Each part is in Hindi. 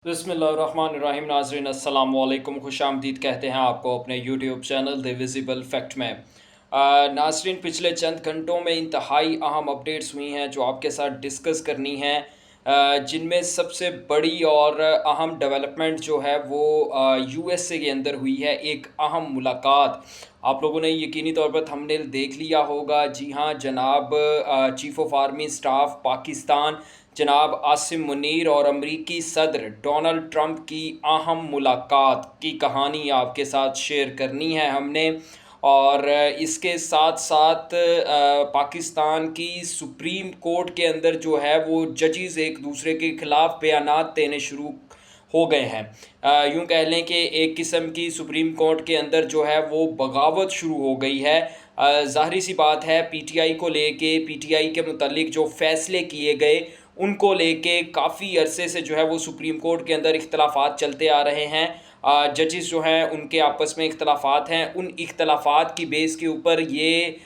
बिस्मिल्लाहिर्रहमानिर्रहीम। नाज़रीन अस्सलाम वालेकुम, खुशामदीद कहते हैं आपको अपने YouTube channel the visible fact में। नाज़रीन, पिछले चंद घंटों में इंतहाई अहम अपडेट्स हुई हैं जो आपके साथ डिस्कस करनी है, जिनमें सबसे बड़ी और अहम डेवलपमेंट जो है वो यूएसए के अंदर हुई है। एक अहम मुलाकात आप लोगों ने यकीनी तौर पर थंबनेल देख लिया होगा। जी हाँ जनाब, chief of army staff Pakistan जनाब आसिम मुनीर और अमरीकी सदर डोनाल्ड ट्रंप की अहम मुलाकात की कहानी आपके साथ शेयर करनी है हमने। और इसके साथ साथ पाकिस्तान की सुप्रीम कोर्ट के अंदर जो है वो जजेस एक दूसरे के खिलाफ बयानात देने शुरू हो गए हैं। यूं कह लें कि एक किस्म की सुप्रीम कोर्ट के अंदर जो है वो बगावत शुरू हो गई है। ज़ाहिर सी बात है, पीटीआई को लेके, पीटीआई के मुतालिक जो फ़ैसले किए गए उनको लेके काफ़ी अरसे से जो है वो सुप्रीम कोर्ट के अंदर इख्तलाफात चलते आ रहे हैं। जजेस जो हैं उनके आपस में इख्तलाफात हैं। उन इख्तलाफात की बेस के ऊपर ये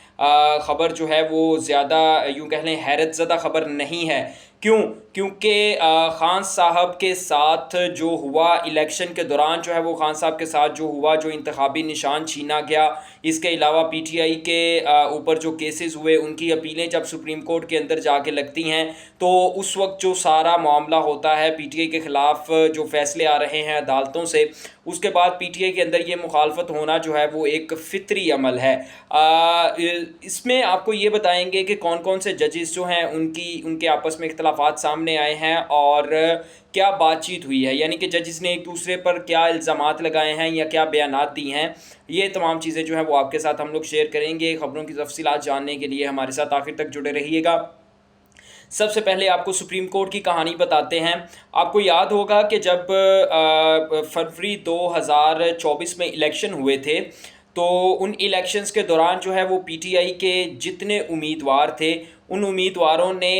ख़बर जो है वो ज़्यादा यूँ कह लें हैरत ज़दा ख़बर नहीं है। क्यों? क्योंकि ख़ान साहब के साथ जो हुआ इलेक्शन के दौरान जो है वो ख़ान साहब के साथ जो हुआ, जो इंतखाबी निशान छीना गया, इसके अलावा पीटीआई के ऊपर जो केसेस हुए उनकी अपीलें जब सुप्रीम कोर्ट के अंदर जाके लगती हैं तो उस वक्त जो सारा मामला होता है पीटीआई के ख़िलाफ़ जो फ़ैसले आ रहे हैं अदालतों से, उसके बाद पीटीआई के अंदर ये मुखालफत होना जो है वो एक फ़ितरी अमल है। इसमें आपको ये बताएंगे कि कौन कौन से जजेस जो हैं उनके आपस में इख्तलाफात सामने आए हैं और क्या बातचीत हुई है, यानी कि जजेस ने एक दूसरे पर क्या इल्ज़ामात लगाए हैं या क्या बयानात दी हैं। ये तमाम चीज़ें जो हैं वो आपके साथ हम लोग शेयर करेंगे। ख़बरों की तफसीलात जानने के लिए हमारे साथ आखिर तक जुड़े रहिएगा। सबसे पहले आपको सुप्रीम कोर्ट की कहानी बताते हैं। आपको याद होगा कि जब फरवरी 2024 में इलेक्शन हुए थे तो उन इलेक्शंस के दौरान जो है वो पीटीआई के जितने उम्मीदवार थे उन उम्मीदवारों ने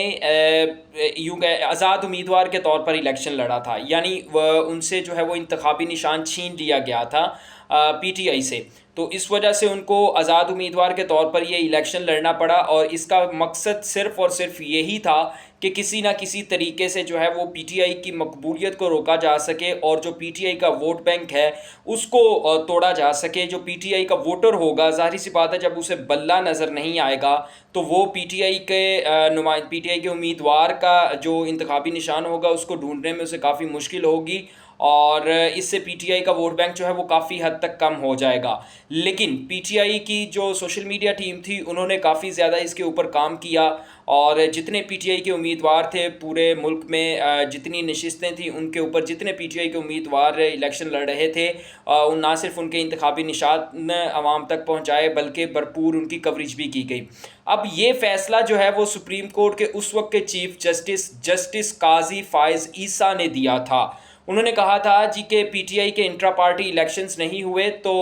यूँ आज़ाद उम्मीदवार के तौर पर इलेक्शन लड़ा था, यानी उनसे जो है वो इंतखाबी निशान छीन लिया गया था पीटीआई से। तो इस वजह से उनको आज़ाद उम्मीदवार के तौर पर ये इलेक्शन लड़ना पड़ा और इसका मकसद सिर्फ़ और सिर्फ यही था कि किसी ना किसी तरीके से जो है वो पीटीआई की मकबूलियत को रोका जा सके और जो पीटीआई का वोट बैंक है उसको तोड़ा जा सके। जो पीटीआई का वोटर होगा, ज़ाहिर सी बात है, जब उसे बल्ला नज़र नहीं आएगा तो वो पीटीआई के उम्मीदवार का जो इंतखाबी निशान होगा उसको ढूंढने में उसे काफ़ी मुश्किल होगी और इससे पीटीआई का वोट बैंक जो है वो काफ़ी हद तक कम हो जाएगा। लेकिन पीटीआई की जो सोशल मीडिया टीम थी उन्होंने काफ़ी ज़्यादा इसके ऊपर काम किया और जितने पीटीआई के उम्मीदवार थे पूरे मुल्क में, जितनी नशिस्तें थी उनके ऊपर जितने पीटीआई के उम्मीदवार इलेक्शन लड़ रहे थे, ना सिर्फ उनके इंतखाबी निशान आवाम तक पहुँचाए बल्कि भरपूर उनकी कवरेज भी की गई। अब ये फ़ैसला जो है वो सुप्रीम कोर्ट के उस वक्त के चीफ जस्टिस काजी फ़ाइज़ ईसा ने दिया था। उन्होंने कहा था जी के पीटीआई के इंट्रा पार्टी इलेक्शंस नहीं हुए तो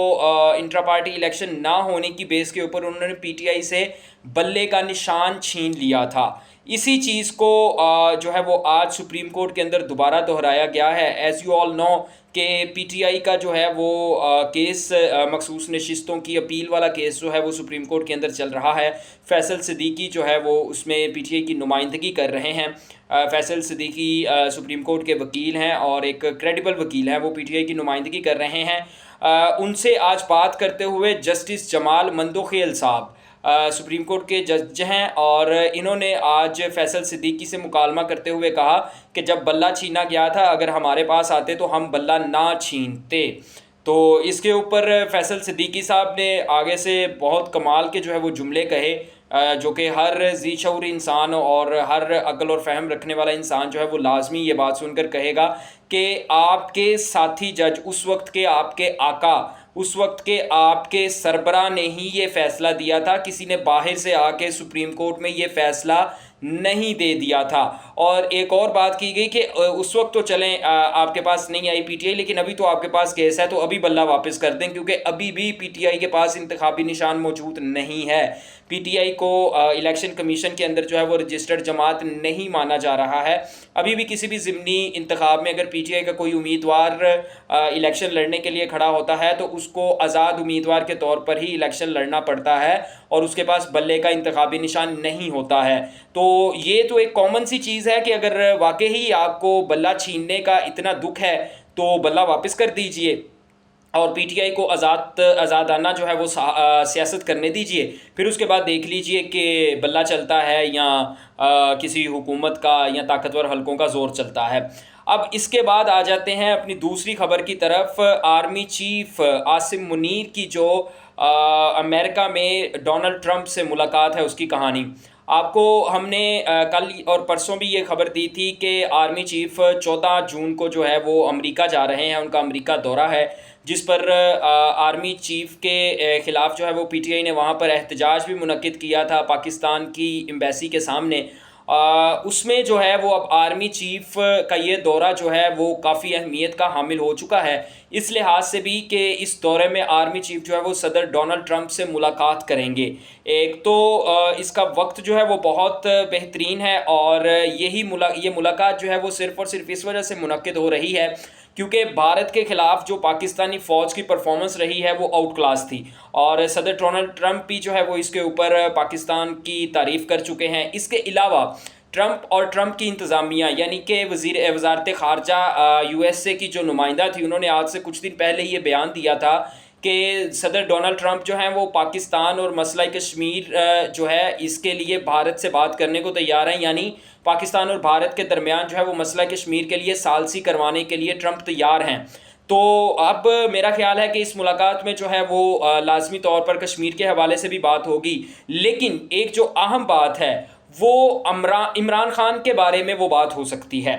इंट्रा पार्टी इलेक्शन ना होने की बेस के ऊपर उन्होंने पीटीआई से बल्ले का निशान छीन लिया था। इसी चीज़ को जो है वो आज सुप्रीम कोर्ट के अंदर दोबारा दोहराया गया है। एज़ यू ऑल नो कि पीटीआई का जो है वो केस, मखसूस नशिस्तों की अपील वाला केस जो है वो सुप्रीम कोर्ट के अंदर चल रहा है। फैसल सिद्दीकी जो है वो उसमें पीटीआई की नुमाइंदगी कर रहे हैं। फैसल सिद्दीकी सुप्रीम कोर्ट के वकील हैं और एक क्रेडिबल वकील हैं, वो पीटीआई की नुमाइंदगी कर रहे हैं। उनसे आज बात करते हुए जस्टिस जमाल मंदोखेल साहब सुप्रीम कोर्ट के जज हैं और इन्होंने आज फैसल सिद्दीकी से मुकालमा करते हुए कहा कि जब बल्ला छीना गया था अगर हमारे पास आते तो हम बल्ला ना छीनते। तो इसके ऊपर फैसल सिद्दीकी साहब ने आगे से बहुत कमाल के जो है वो जुमले कहे, जो कि हर जी शऊर इंसान और हर अक्ल और फ़हम रखने वाला इंसान जो है वो लाजमी ये बात सुनकर कहेगा कि आपके साथी जज, उस वक्त के आपके आका, उस वक्त के आपके सरबरा ने ही ये फ़ैसला दिया था। किसी ने बाहर से आके सुप्रीम कोर्ट में ये फ़ैसला नहीं दे दिया था। और एक और बात की गई कि उस वक्त तो चलें आपके पास नहीं आई पीटीआई, लेकिन अभी तो आपके पास केस है तो अभी बल्ला वापस कर दें, क्योंकि अभी भी पीटीआई के पास इंतखाबी निशान मौजूद नहीं है। पीटीआई को इलेक्शन कमीशन के अंदर जो है वो रजिस्टर्ड जमात नहीं माना जा रहा है। अभी भी किसी भी ज़िमनी इंतखाब में अगर पीटीआई का कोई उम्मीदवार इलेक्शन लड़ने के लिए खड़ा होता है तो उसको आज़ाद उम्मीदवार के तौर पर ही इलेक्शन लड़ना पड़ता है और उसके पास बल्ले का इंतखाबी निशान नहीं होता है। तो ये तो एक कॉमन सी चीज़ है कि अगर वाकई ही आपको बल्ला छीनने का इतना दुख है तो बल्ला वापस कर दीजिए और पीटीआई को आज़ादाना जो है वो सियासत करने दीजिए। फिर उसके बाद देख लीजिए कि बल्ला चलता है या किसी हुकूमत का या ताकतवर हलकों का ज़ोर चलता है। अब इसके बाद आ जाते हैं अपनी दूसरी खबर की तरफ। आर्मी चीफ आसिम मुनीर की जो अमेरिका में डोनाल्ड ट्रंप से मुलाकात है उसकी कहानी आपको हमने कल और परसों भी ये खबर दी थी कि आर्मी चीफ 14 जून को जो है वो अमेरिका जा रहे हैं। उनका अमेरिका दौरा है जिस पर आर्मी चीफ के ख़िलाफ़ जो है वो पीटीआई ने वहाँ पर एहतजाज भी मुनक्किद किया था पाकिस्तान की एम्बेसी के सामने। उसमें जो है वो अब आर्मी चीफ का ये दौरा जो है वो काफ़ी अहमियत का हामिल हो चुका है, इस लिहाज से भी कि इस दौरे में आर्मी चीफ जो है वो सदर डोनाल्ड ट्रंप से मुलाकात करेंगे। एक तो इसका वक्त जो है वो बहुत बेहतरीन है और ये मुलाकात जो है वो सिर्फ़ और सिर्फ इस वजह से मुनक्किद हो रही है क्योंकि भारत के ख़िलाफ़ जो पाकिस्तानी फ़ौज की परफॉर्मेंस रही है वो आउट क्लास थी और सदर डोनाल्ड ट्रंप भी जो है वो इसके ऊपर पाकिस्तान की तारीफ़ कर चुके हैं। इसके अलावा ट्रंप और ट्रंप की इंतज़ामिया यानी कि वज़ारत ख़ारजा यूएसए की जो नुमाइंदा थी उन्होंने आज से कुछ दिन पहले ये बयान दिया था कि सदर डोनाल्ड ट्रंप जो हैं वो पाकिस्तान और मसला कश्मीर जो है इसके लिए भारत से बात करने को तैयार हैं। यानी पाकिस्तान और भारत के दरमियान जो है वो मसला कश्मीर के लिए सालसी करवाने के लिए ट्रंप तैयार हैं। तो अब मेरा ख्याल है कि इस मुलाकात में जो है वो लाजमी तौर पर कश्मीर के हवाले से भी बात होगी, लेकिन एक जो अहम बात है वो इमरान खान के बारे में वो बात हो सकती है।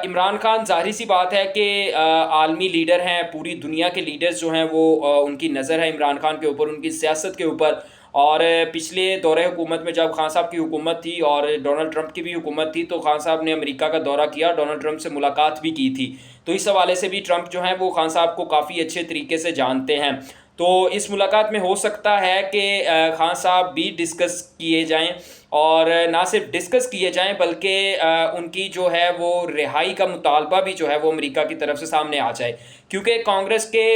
इमरान खान ज़ाहिर सी बात है कि आलमी लीडर हैं, पूरी दुनिया के लीडर्स जो हैं वो उनकी नज़र है इमरान खान के ऊपर, उनकी सियासत के ऊपर। और पिछले दौरे हुकूमत में जब खान साहब की हुकूमत थी और डोनाल्ड ट्रंप की भी हुकूमत थी तो खान साहब ने अमेरिका का दौरा किया, डोनाल्ड ट्रंप से मुलाकात भी की थी। तो इस हवाले से भी ट्रंप जो हैं वो खान साहब को काफ़ी अच्छे तरीके से जानते हैं। तो इस मुलाकात में हो सकता है कि खान साहब भी डिस्कस किए जाएं और ना सिर्फ डिस्कस किए जाएं बल्कि उनकी जो है वो रिहाई का मुतालबा भी जो है वो अमेरिका की तरफ से सामने आ जाए, क्योंकि कांग्रेस के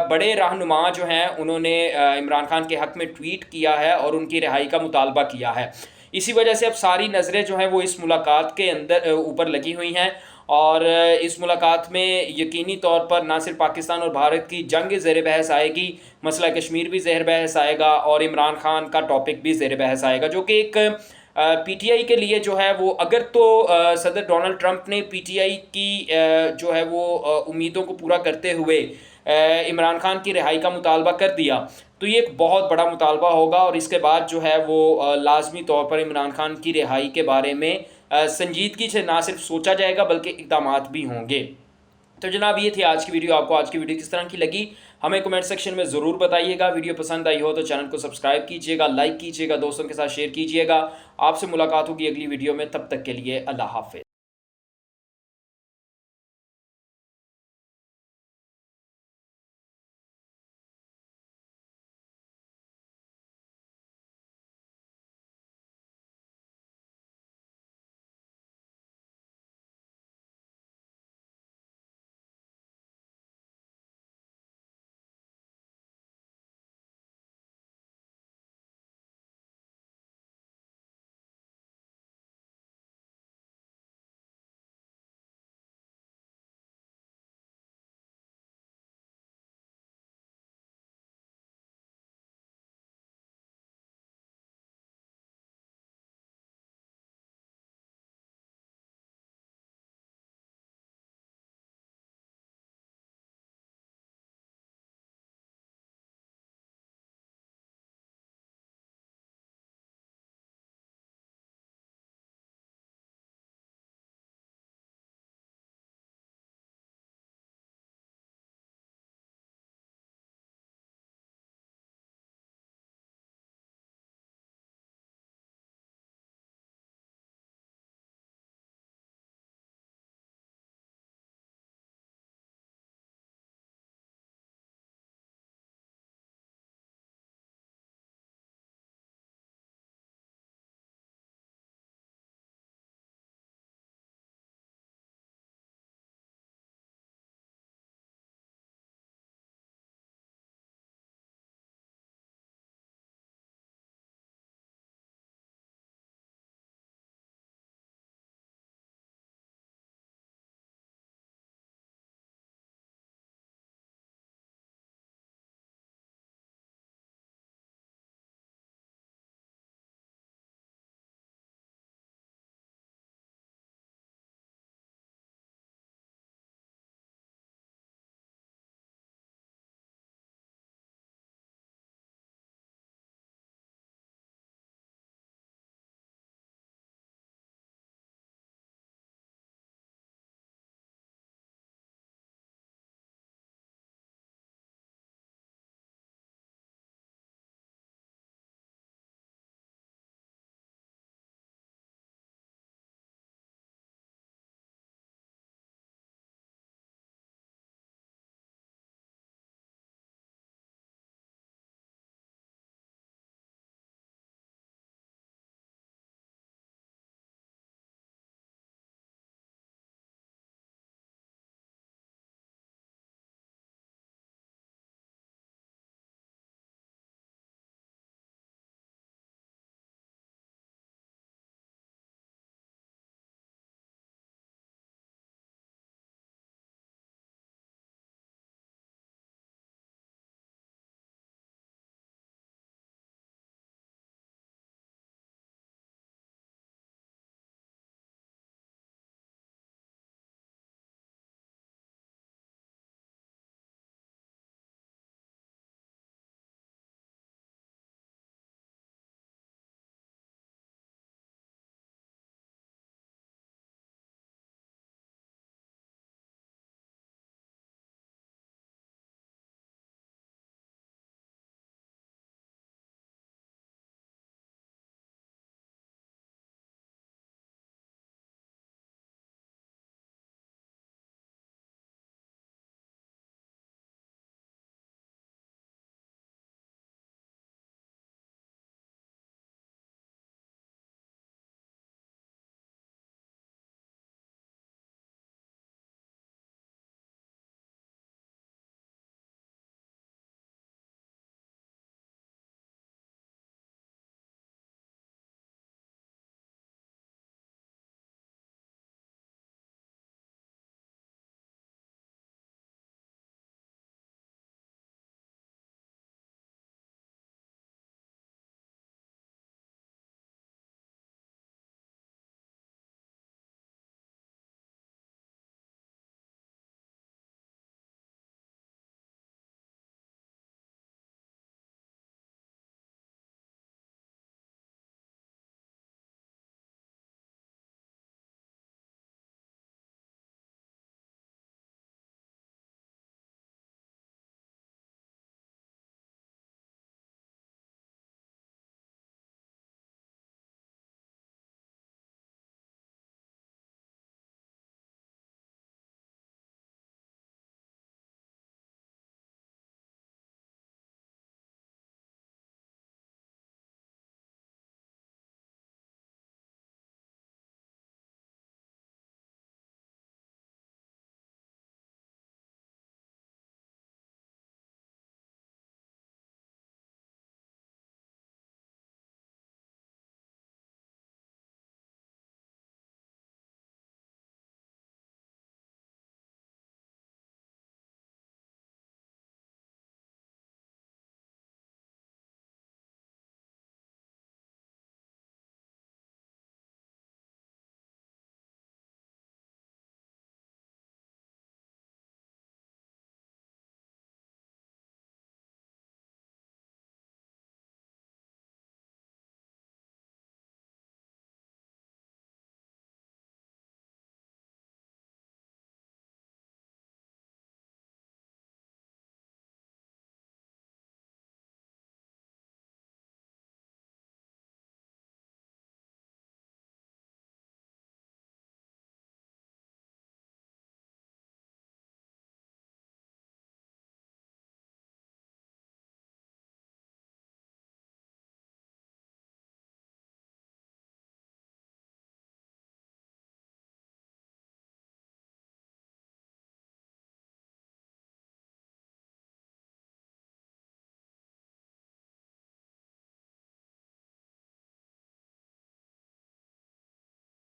बड़े रहनुमा जो हैं उन्होंने इमरान खान के हक़ में ट्वीट किया है और उनकी रिहाई का मुतालबा किया है। इसी वजह से अब सारी नज़रें जो हैं वो इस मुलाकात के अंदर ऊपर लगी हुई हैं और इस मुलाकात में यकीनी तौर पर ना सिर्फ पाकिस्तान और भारत की जंग ज़ेर बहस आएगी, मसला कश्मीर भी ज़ेर बहस आएगा और इमरान खान का टॉपिक भी ज़ेर बहस आएगा, जो कि एक पीटीआई के लिए जो है वो अगर तो सदर डोनाल्ड ट्रंप ने पीटीआई की जो है वो उम्मीदों को पूरा करते हुए इमरान खान की रिहाई का मुतालबा कर दिया तो ये एक बहुत बड़ा मुतालबा होगा और इसके बाद जो है वो लाजमी तौर पर इमरान खान की रिहाई के बारे में संजीदगी से ना सिर्फ सोचा जाएगा बल्कि इक़दामात भी होंगे। तो जनाब ये थी आज की वीडियो। आपको आज की वीडियो किस तरह की लगी हमें कमेंट सेक्शन में ज़रूर बताइएगा। वीडियो पसंद आई हो तो चैनल को सब्सक्राइब कीजिएगा, लाइक कीजिएगा, दोस्तों के साथ शेयर कीजिएगा। आपसे मुलाकात होगी अगली वीडियो में, तब तक के लिए अल्लाह हाफ़िज़।